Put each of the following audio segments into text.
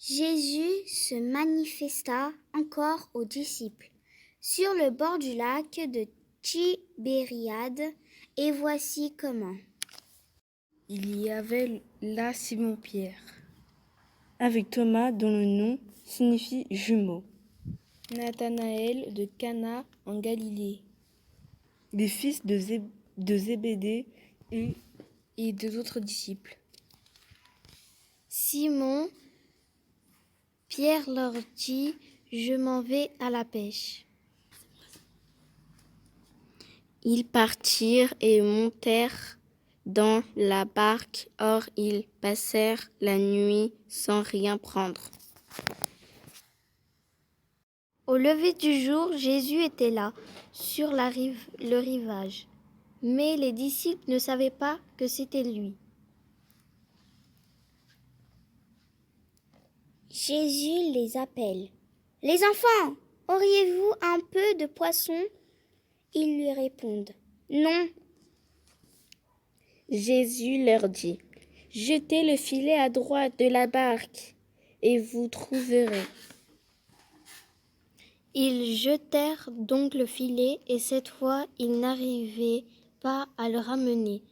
Jésus se manifesta encore aux disciples sur le bord du lac de Tibériade, et voici comment. Il y avait là Simon-Pierre, avec Thomas dont le nom signifie jumeau, Nathanaël de Cana en Galilée, les fils de Zébédée et deux autres disciples. Simon Pierre leur dit: Je m'en vais à la pêche. Ils partirent et montèrent dans la barque, or ils passèrent la nuit sans rien prendre. Au lever du jour, Jésus était là, sur le rivage. Mais les disciples ne savaient pas que c'était lui. Jésus les appelle. « Les enfants, auriez-vous un peu de poisson ?» Ils lui répondent: « Non. » Jésus leur dit: Jetez le filet à droite de la barque et vous trouverez. Ils jetèrent donc le filet et cette fois ils n'arrivaient pas à le ramener,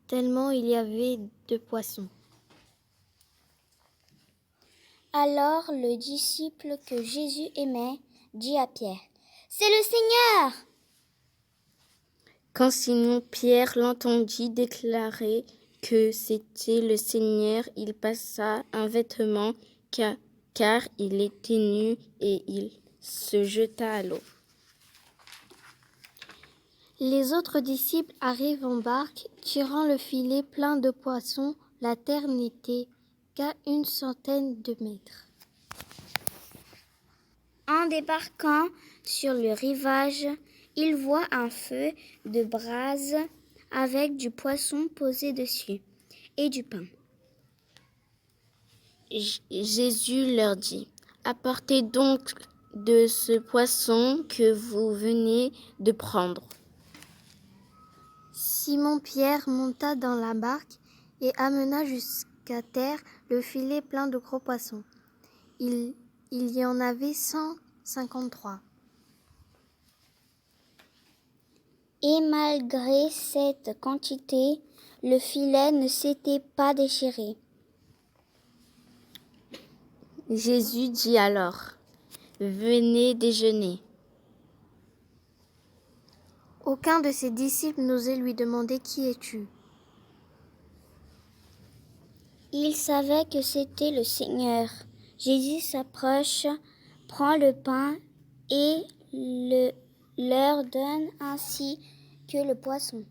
tellement il y avait de poissons. Alors le disciple que Jésus aimait dit à Pierre: « C'est le Seigneur !» Quand Simon-Pierre l'entendit déclarer que c'était le Seigneur, il passa un vêtement car il était nu et il se jeta à l'eau. Les autres disciples arrivent en barque, tirant le filet plein de poissons. La terre n'était qu'à 100 de mètres. En débarquant sur le rivage, ils voient un feu de braise avec du poisson posé dessus et du pain. Jésus leur dit: Apportez donc de ce poisson que vous venez de prendre. Simon-Pierre monta dans la barque et amena jusqu'à terre le filet plein de gros poissons. Il y en avait 153. Et malgré cette quantité, le filet ne s'était pas déchiré. Jésus dit alors: Venez déjeuner. Aucun de ses disciples n'osait lui demander: Qui es-tu ? Il savait que c'était le Seigneur. Jésus s'approche, prend le pain et leur donne ainsi que le poisson.